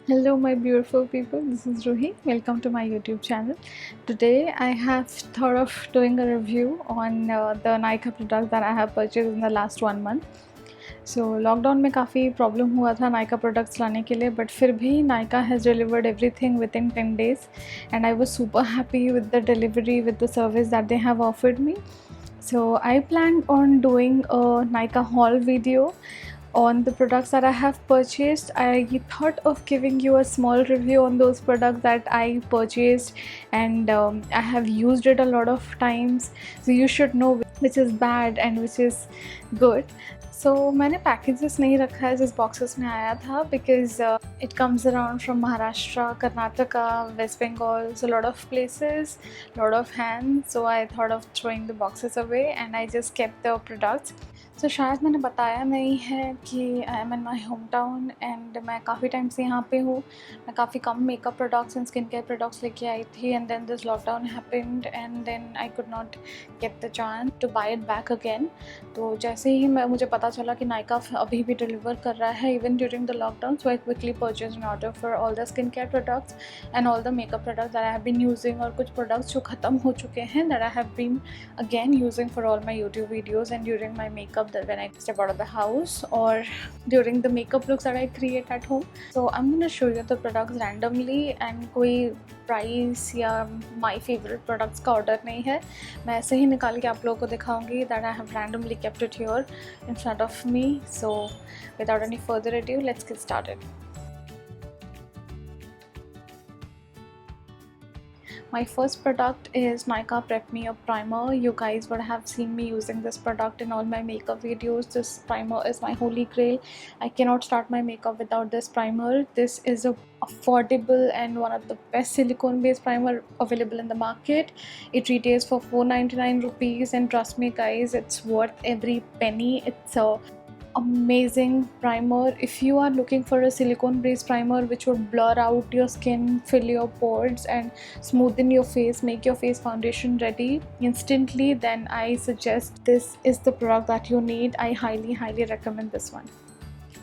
Hello, my beautiful people. This is Ruhi. Welcome to my YouTube channel. Today, I have thought of doing a review on the Nykaa product that I have purchased in the last 1 month. So, lockdown में काफ़ी problem हुआ था Nykaa products लाने के लिए, but फिर भी Nykaa has delivered everything within 10 days, and I was super happy with the delivery, with the service that they have offered me. So, I planned on doing a Nykaa haul video on the products that I have purchased. I thought of giving you a small review on those products that I purchased, and I have used it a lot of times, so you should know which is bad and which is good. So मैंने packages नहीं रखा है जिस boxes में आया था, because it comes around from Maharashtra, Karnataka, West Bengal, so a lot of places, lot of hands, so I thought of throwing the boxes away and I just kept the products. तो शायद मैंने बताया नहीं है कि I am in my hometown and मैं काफ़ी time से यहाँ पे हूँ. मैं काफ़ी कम makeup products and skin care products लेके आई थी, and then this lockdown happened and then I could not get the chance to buy it back again. तो जैसे ही मुझे पता चला कि नायका अभी भी डिलीवर कर रहा है even during the lockdown, so I quickly purchase an order for all the skin care products and all the makeup products that I have been using, और कुछ प्रोडक्ट्स जो ख़त्म हो चुके हैं that I have been again using for all my YouTube videos and during my makeup when I step out of the house or during the makeup looks that I create at home. So I'm going to show you the products randomly, and कोई price या my favorite products का order नहीं है. मैं ऐसे ही निकाल के आप लोगों को दिखाऊंगी that I have randomly kept it here in front of me. So without any further ado, let's get started. My first product is Nykaa Prep Me Up Primer. You guys would have seen me using this product in all my makeup videos. This primer is my holy grail. I cannot start my makeup without this primer. This is a affordable and one of the best silicone based primer available in the market. It retails for 499 rupees, and trust me guys, it's worth every penny. It's a amazing primer. If you are looking for a silicone based primer which would blur out your skin, fill your pores and smoothen your face, make your face foundation ready instantly, then I suggest this is the product that you need. I highly recommend this one.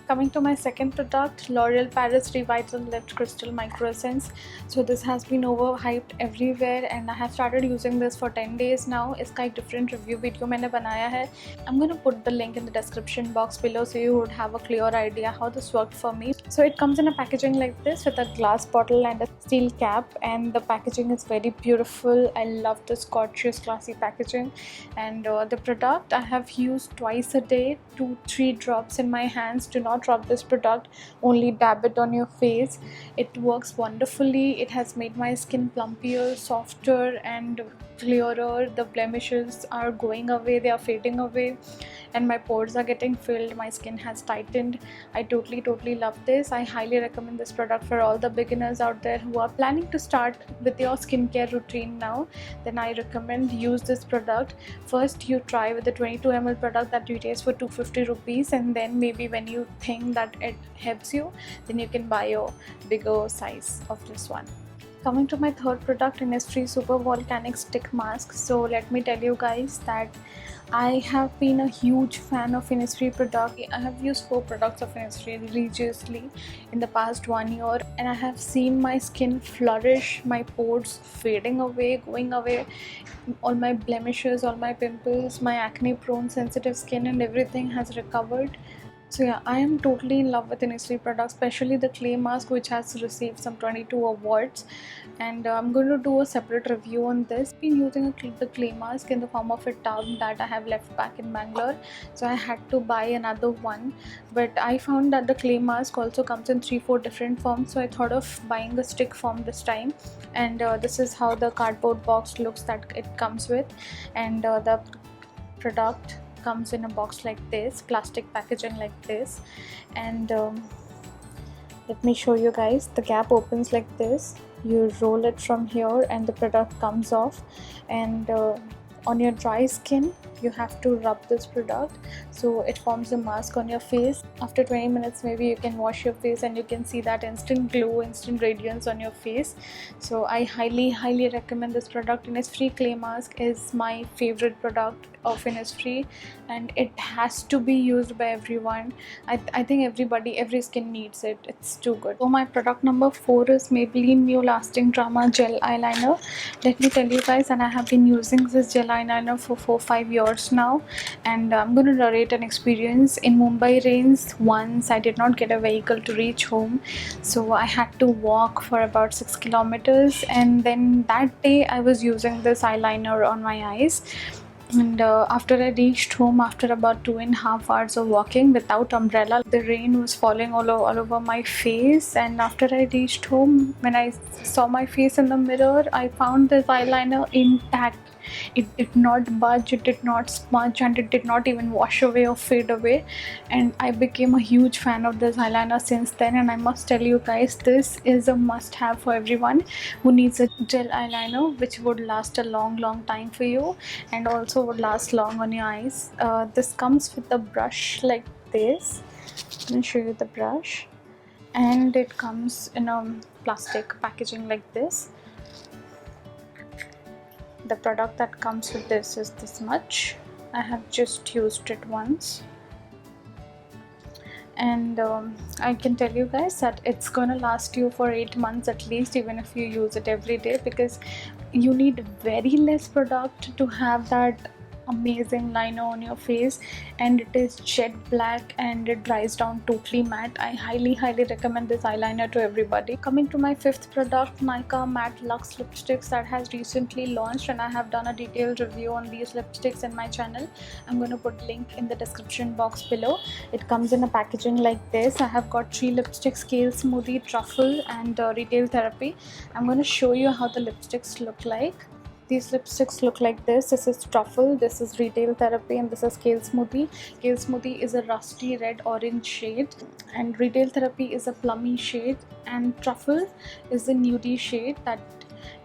Coming to my second product, L'Oreal Paris Revital Lift Crystal Micro Essence. So this has been overhyped everywhere and I have started using this for 10 days now. इसका एक different review video मैंने बनाया है. I'm going to put the link in the description box below so you would have a clear idea how this worked for me. So it comes in a packaging like this with a glass bottle and a steel cap, and the packaging is very beautiful. I love this gorgeous classy packaging, and the product I have used twice a day, 2-3 drops in my hands. Do not rub this product, only dab it on your face. It works wonderfully. It has made my skin plumpier, softer and clearer. The blemishes are going away, they are fading away, and my pores are getting filled. My skin has tightened. I totally love this. I highly recommend this product for all the beginners out there who are planning to start with your skincare routine now. Then I recommend use this product. First you try with the 22 ml product that retails for 250 rupees, and then maybe when you think that it helps you, then you can buy a bigger size of this one. Coming to my third product, Innisfree Super Volcanic Stick Mask. So let me tell you guys that I have been a huge fan of Innisfree product. I have used 4 products of Innisfree religiously in the past 1 year, and I have seen my skin flourish, my pores fading away, going away, all my blemishes, all my pimples, my acne prone sensitive skin, and everything has recovered. So yeah, I am totally in love with Innisfree products, especially the clay mask, which has received some 22 awards, and I'm going to do a separate review on this. I've been using the clay mask in the form of a tub that I have left back in Bangalore, so I had to buy another one, but I found that the clay mask also comes in 3-4 different forms, so I thought of buying a stick form this time. And this is how the cardboard box looks that it comes with, and the product comes in a box like this, plastic packaging like this, and let me show you guys. The cap opens like this, you roll it from here and the product comes off, and on your dry skin you have to rub this product so it forms a mask on your face. After 20 minutes maybe you can wash your face and you can see that instant glow, instant radiance on your face. So I highly recommend this product. Innisfree clay mask is my favorite product of Innisfree, and it has to be used by everyone. I think every skin needs it. It's too good. So my product number 4 is Maybelline New Lasting Drama Gel Eyeliner. Let me tell you guys, and I have been using this gel eyeliner for 4-5 years now, and I'm going to narrate an experience. In Mumbai rains once, I did not get a vehicle to reach home, so I had to walk for about 6 kilometers, and then that day I was using this eyeliner on my eyes. And after I reached home, after about 2.5 hours of walking without umbrella, the rain was falling all over my face. And after I reached home, when I saw my face in the mirror, I found this eyeliner intact. It did not budge, it did not smudge, and it did not even wash away or fade away. And I became a huge fan of this eyeliner since then. And I must tell you guys, this is a must have for everyone who needs a gel eyeliner which would last a long time for you and also would last long on your eyes. This comes with a brush like this. Let me show you the brush. And it comes in a plastic packaging like this. The product that comes with this is this much. I have just used it once, and I can tell you guys that it's gonna last you for 8 months at least, even if you use it every day, because you need very less product to have that amazing liner on your face, and it is jet black and it dries down totally matte. I highly recommend this eyeliner to everybody. Coming to my 5th product, Nykaa Matte Luxe Lipsticks, that has recently launched, and I have done a detailed review on these lipsticks in my channel. I'm going to put link in the description box below. It comes in a packaging like this. I have got 3 lipsticks: Kale Smoothie, Truffle, and Retail Therapy. I'm going to show you how the lipsticks look like. These lipsticks look like this. This is Truffle, this is Retail Therapy, and this is Kale Smoothie. Kale Smoothie is a rusty red orange shade, and Retail Therapy is a plummy shade, and Truffle is a nudie shade.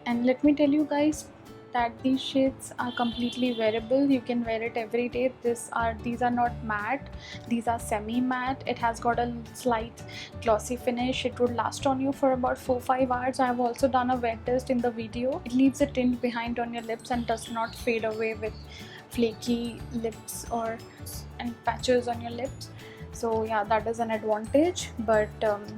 And let me tell you guys that these shades are completely wearable. You can wear it every day. These are not matte, these are semi matte. It has got a slight glossy finish. It would last on you for about 4-5 hours. I have also done a wear test in the video. It leaves a tint behind on your lips and does not fade away with flaky lips or any patches on your lips. So yeah, that is an advantage. But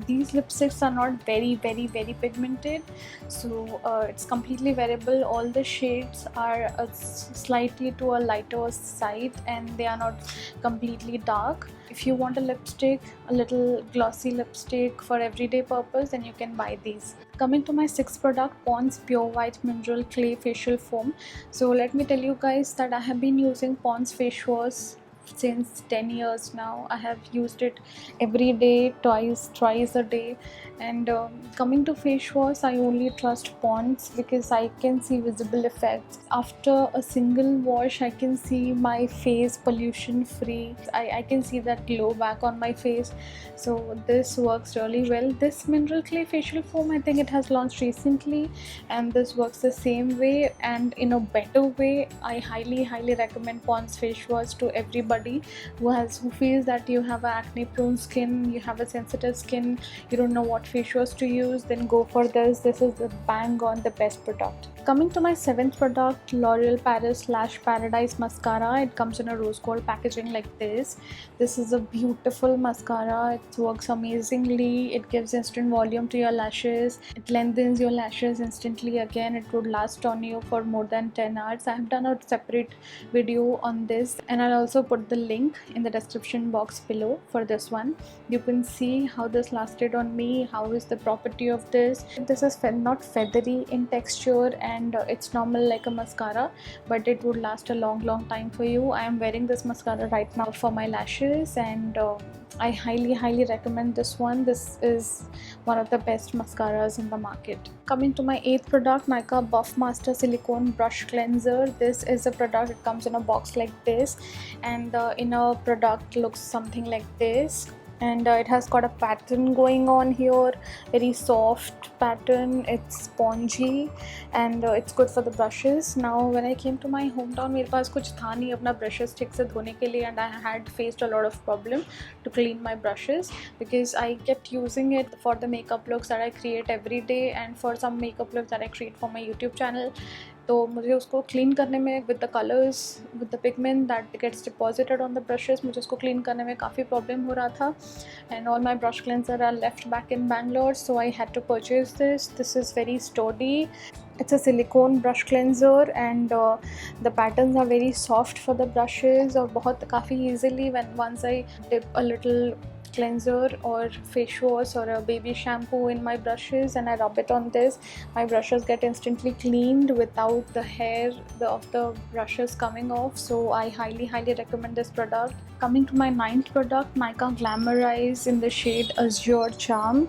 these lipsticks are not very pigmented, so it's completely wearable. All the shades are slightly to a lighter side, and they are not completely dark. If you want a lipstick, a little glossy lipstick for everyday purpose, then you can buy these. Coming to my 6th product, Pond's Pure White Mineral Clay Facial Foam. So let me tell you guys that I have been using Pond's face wash since 10 years now. I have used it every day, twice a day. And coming to face wash, I only trust Pond's because I can see visible effects. After a single wash, I can see my face pollution free. I can see that glow back on my face. So this works really well. This mineral clay facial foam, I think it has launched recently, and this works the same way and in a better way. I highly recommend Pond's face wash to everybody who feels that you have an acne prone skin, you have a sensitive skin, you don't know what face wash to use. Then go for this. This is the bang on the best product. Coming to my 7th product, L'Oreal Paris Lash Paradise Mascara. It comes in a rose gold packaging like this. This is a beautiful mascara. It works amazingly. It gives instant volume to your lashes. It lengthens your lashes instantly. Again, it would last on you for more than 10 hours. I have done a separate video on this, and I'll also put the link in the description box below for this one. You can see how this lasted on me, how is the property of this. This is not feathery in texture, and it's normal like a mascara, but it would last a long time for you. I am wearing this mascara right now for my lashes, and I highly recommend this one. This is one of the best mascaras in the market. Coming to my 8th product, Nykaa Buff Master Silicone Brush Cleanser. This is a product. It comes in a box like this, and the inner product looks something like this. and it has got a pattern going on here, very soft pattern, it's spongy and it's good for the brushes. Now when I came to my hometown, मेरे पास कुछ था नहीं अपना brushes ठीक से धोने के लिए, and I had faced a lot of problem to clean my brushes because I kept using it for the makeup looks that I create every day and for some makeup looks that I create for my YouTube channel. तो मुझे उसको clean करने में with the colours with the pigment that gets deposited on the brushes, मुझे उसको clean करने में काफ़ी प्रॉब्लम हो रहा था. And all my brush cleanser are left back in Bangalore, so I had to purchase this is very sturdy. It's a silicone brush cleanser and the patterns are very soft for the brushes और बहुत काफ़ी easily when once I dip a little cleanser or face wash or a baby shampoo in my brushes and I rub it on this, my brushes get instantly cleaned without the hair of the brushes coming off. So I highly recommend this product. Coming to my 9th product, Nykaa Glamorize in the shade Azure Charm.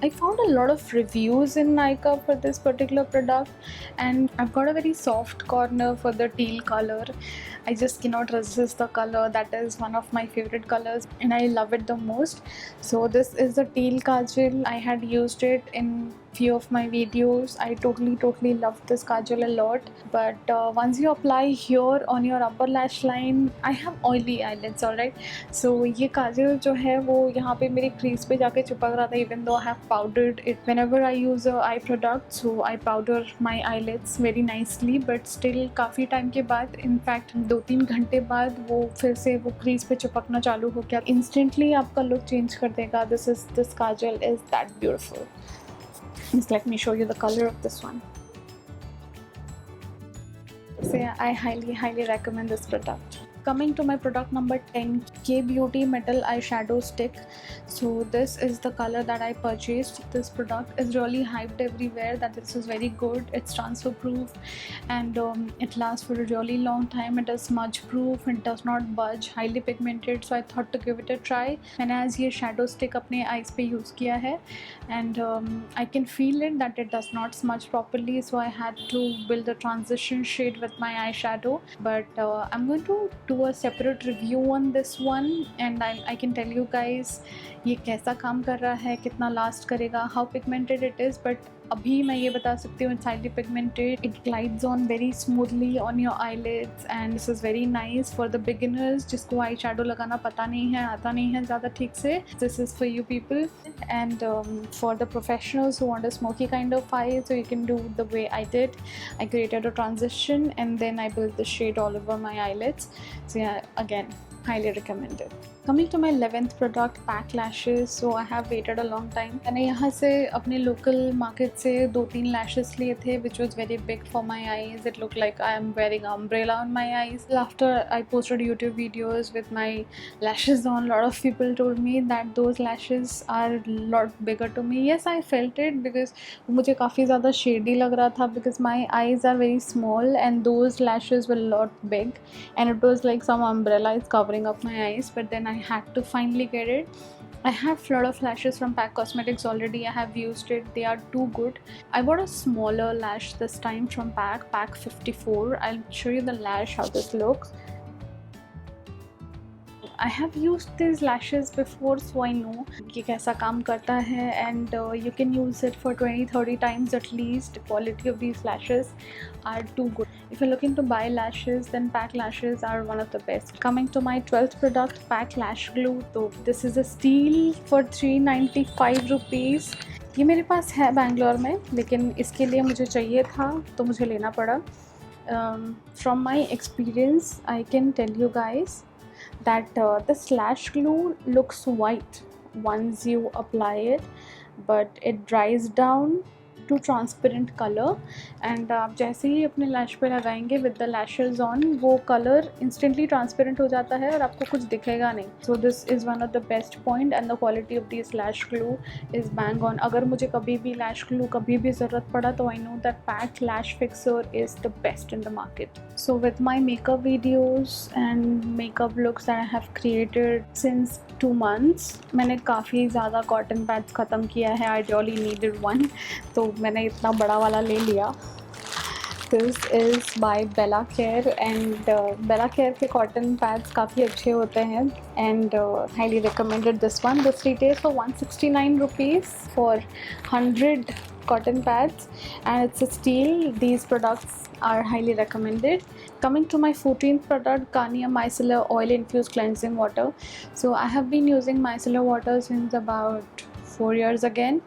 I found a lot of reviews in Nykaa for this particular product and I've got a very soft corner for the teal color. I just cannot resist the color. That is one of my favorite colors and I love it the most. So this is the teal kajal. I had used it in few of my videos. I totally love this kajal a lot, but once you apply here on your upper lash line, I have oily eyelids, alright, so ये kajal जो है वो यहाँ पे मेरी crease पे जाके चिपक रहा था, even though I have powdered it whenever I use a eye product, so I powder my eyelids very nicely, but still काफ़ी टाइम के बाद, in fact 2-3 घंटे बाद वो फिर से वो crease पे चिपकना चालू हो गया. Instantly आपका look change कर देगा. This kajal is that beautiful. Just let me show you the color of this one. So yeah, I highly recommend this product. Coming to my product number 10, K Beauty Metal Eyeshadow Stick. So this is the color that I purchased. This product is really hyped everywhere that this is very good. It's transfer proof and it lasts for a really long time. It is smudge proof, it does not budge, highly pigmented, so I thought to give it a try. मैंने आज ये shadow stick अपने eyes पे use किया है and I can feel it that it does not smudge properly, so I had to build a transition shade with my eyeshadow, but I'm going to do a separate review on this one and I can tell you guys ये कैसा काम कर रहा है, कितना last करेगा, how pigmented it is, but अभी मैं ये बता सकती हूँ it's highly pigmented, it glides on very smoothly on your eyelids and this is very nice for the beginners जिसको आई शेडो लगाना पता नहीं है, आता नहीं है ज़्यादा ठीक से. This is for you people and for the professionals who want a smoky kind of eye, so you can do the way I did. I created a transition and then I built the shade all over my eyelids. So yeah, again, highly recommended. Coming to my 11th product, Pack Lashes. So I have waited a long time. मैंने यहाँ से अपने local market से 2-3 lashes लिए थे, which was very big for my eyes. It looked like I am wearing an umbrella on my eyes. After I posted YouTube videos with my lashes on, a lot of people told me that those lashes are a lot bigger to me. Yes, I felt it because मुझे काफ़ी ज़्यादा shady लग रहा था because my eyes are very small and those lashes were a lot big and it was like some umbrella is covering up my eyes, but then I had to finally get it. I have a lot of lashes from Pack Cosmetics already. I have used it. They are too good. I bought a smaller lash this time from Pack 54. I'll show you the lash how this looks. I have used these lashes before, so I know कि कैसा काम करता है and you can use it for 20-30 times at least. The quality of these lashes are too good. If you're looking to buy lashes, then Pack lashes are one of the best. Coming to my 12th product, Pack Lash Glue. So this is a steal for 395 rupees. ये मेरे पास है बैंगलोर में, लेकिन इसके लिए मुझे चाहिए था तो मुझे लेना पड़ा. From my experience, I can tell you guys that this lash glue looks white once you apply it, but it dries down to transparent color and आप जैसे ही अपने लैश पे लगाएंगे with the lashes on, वो color instantly transparent हो जाता है और आपको कुछ दिखेगा नहीं. So this is one of the best point and the quality of these lash glue is bang on. अगर मुझे कभी भी lash glue कभी भी ज़रूरत पड़ा तो I know that Pack Lash Fixer is the best in the market. So with my makeup videos and makeup looks that I have created since 2 months, मैंने काफ़ी ज़्यादा कॉटन पैड्स ख़त्म किया है. I really needed one, तो मैंने इतना बड़ा वाला ले लिया. This is by Bella Care and Bella Care के cotton pads काफ़ी अच्छे होते हैं and highly recommended this one. This retails for 169 rupees for 100 cotton pads and it's a steal. These products are highly recommended. Coming to my 14th product, Garnier Micellar Oil Infused Cleansing Water. So I have been using micellar water since about 4 years again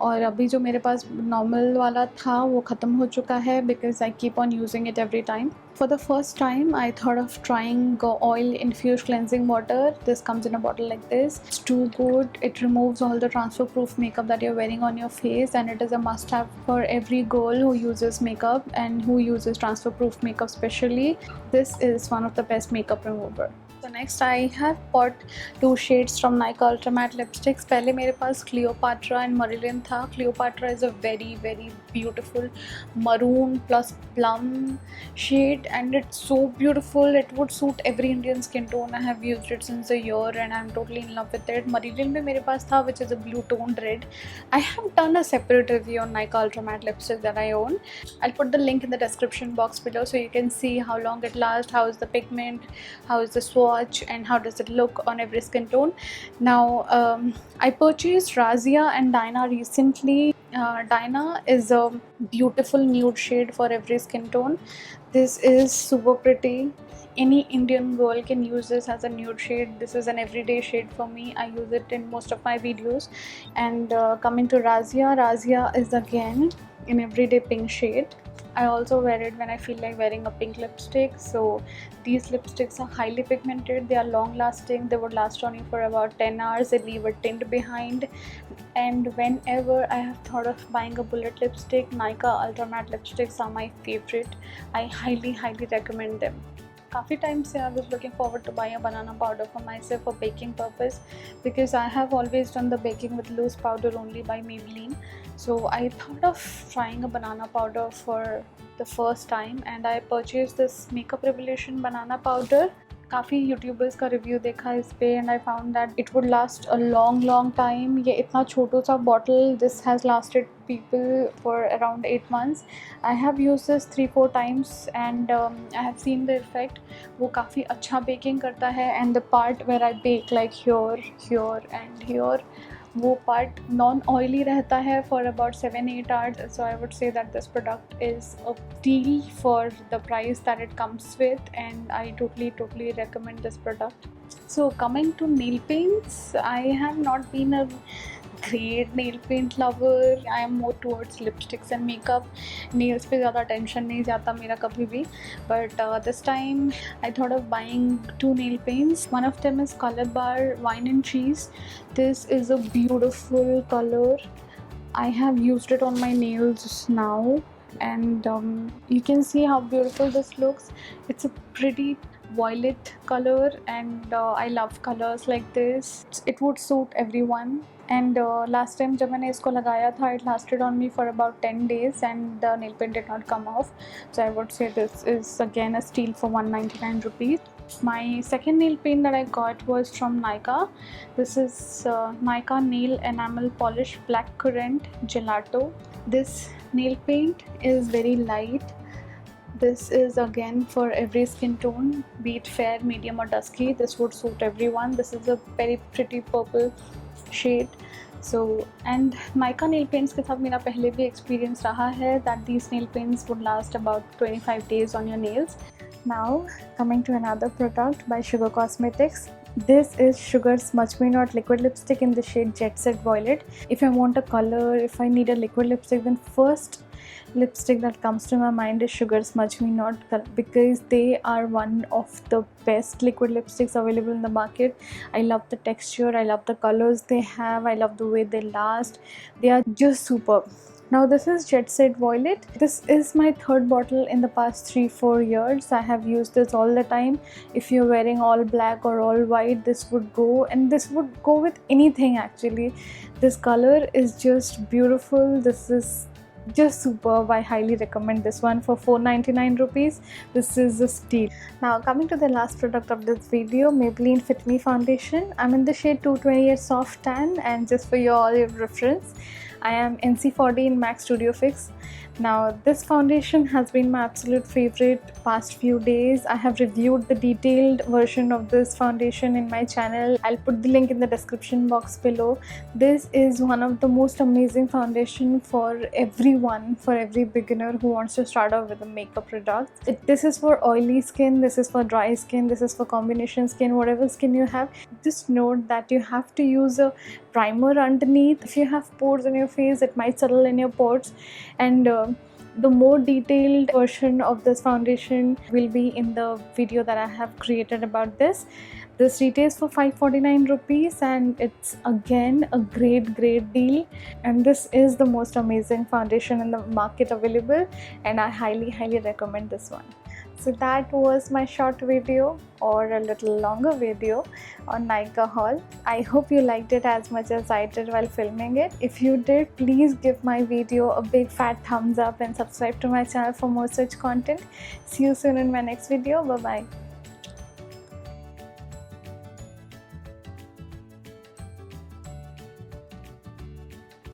और अभी जो मेरे पास normal वाला था वो ख़त्म हो चुका है because I keep on using it every time. For the first time I thought of trying oil infused cleansing water. This comes in a bottle like this. It's too good. It removes all the transfer proof makeup that you're wearing on your face and it is a must have for every girl who uses makeup and who uses transfer proof makeup especially. This is one of the best makeup remover. So next I have bought 2 shades from Nykaa Ultra Matte lipsticks. पहले मेरे पास Cleopatra and Marilyn था. Cleopatra is a very beautiful maroon plus plum shade and it's so beautiful. It would suit every Indian skin tone. I have used it since a year and I'm totally in love with it. Marilyn भी मेरे पास था which is a blue toned red. I have done a separate review on Nykaa Ultra Matte lipstick that I own. I'll put the link in the description box below so you can see how long it lasts, how is the pigment, how is the swatch and how does it look on every skin tone. Now I purchased Razia and Dyna recently. Dyna is a beautiful nude shade for every skin tone. This is super pretty. Any Indian girl can use this as a nude shade. This is an everyday shade for me. I use it in most of my videos. And coming to Razia, Razia is again an everyday pink shade. I also wear it when I feel like wearing a pink lipstick. So these lipsticks are highly pigmented, they are long lasting, they would last on you for about 10 hours, they leave a tint behind. And whenever I have thought of buying a bullet lipstick, Nykaa Ultra Matte lipsticks are my favorite. I highly recommend them. काफ़ी time से I was looking forward to buy a banana powder for myself for baking purpose because I have always done the baking with loose powder only by Maybelline. So I thought of trying a banana powder for the first time and I purchased this Makeup Revolution banana powder. काफ़ी YouTubers का review देखा इस पे and I found that it would last a long time. ये इतना छोटा सा bottle, this has lasted people for around 8 months. I have used this 3-4 times and I have seen the effect. वो काफ़ी अच्छा बेकिंग करता है and the part where I bake like here and here, वो पार्ट नॉन ऑयली रहता है for about 7-8 hours. So I would say that this product is a deal for the price that it comes with and I totally recommend this product. So coming to nail paints, I have not been a great nail paint lover. I am more towards lipsticks and makeup. Nails पे ज़्यादा attention नहीं जाता मेरा कभी भी. But this time I thought of buying 2 nail paints. One of them is Color Bar Wine and Cheese. This is a beautiful color. I have used it on my nails now and you can see how beautiful this looks. It's a pretty violet color and I love colors like this. It would suit everyone. And last time जब मैंने इसको लगाया था, it lasted on me for about 10 days and the nail paint did not come off. So I would say this is again a steal for 199 rupees. My second nail paint that I got was from Nykaa. This is Nykaa Nail Enamel Polish Black Currant Gelato. This nail paint is very light. This is again for every skin tone, be it fair, medium or dusky. This would suit everyone. This is a very pretty purple shade. So and Nykaa nail paints के साथ मेरा पहले भी experience रहा है that these nail paints would last about 25 days on your nails. Now coming to another product by Sugar Cosmetics. This is Sugar Smudge Me Not liquid lipstick in the shade Jet Set Violet. If I want a color, if I need a liquid lipstick, then first lipstick that comes to my mind is Sugar Smudge Me Not because they are one of the best liquid lipsticks available in the market. I love the texture, I love the colors they have, I love the way they last. They are just superb. Now this is Jet Set Violet. This is my third bottle in the past 3-4 years. I have used this all the time. If you're wearing all black or all white, this would go, and this would go with anything actually. This color is just beautiful. This is just superb. I highly recommend this one for 499 rupees. This is a steal. Now coming to the last product of this video, Maybelline Fit Me foundation. I'm in the shade 228 soft tan, and just for all your reference, I am NC40 in MAC Studio Fix. Now this foundation has been my absolute favorite past few days. I have reviewed the detailed version of this foundation in my channel. I'll put the link in the description box below. This is one of the most amazing foundation for everyone, for every beginner who wants to start off with a makeup product. This is for oily skin, this is for dry skin, this is for combination skin, whatever skin you have. Just note that you have to use a primer underneath. If you have pores on your face, it might settle in your pores. And the more detailed version of this foundation will be in the video that I have created about this. This retails for 549 rupees and it's again a great deal, and this is the most amazing foundation in the market available, and I highly recommend this one. So that was my short video, or a little longer video, on Nykaa haul. I hope you liked it as much as I did while filming it. If you did, please give my video a big fat thumbs up and subscribe to my channel for more such content. See you soon in my next video. Bye bye.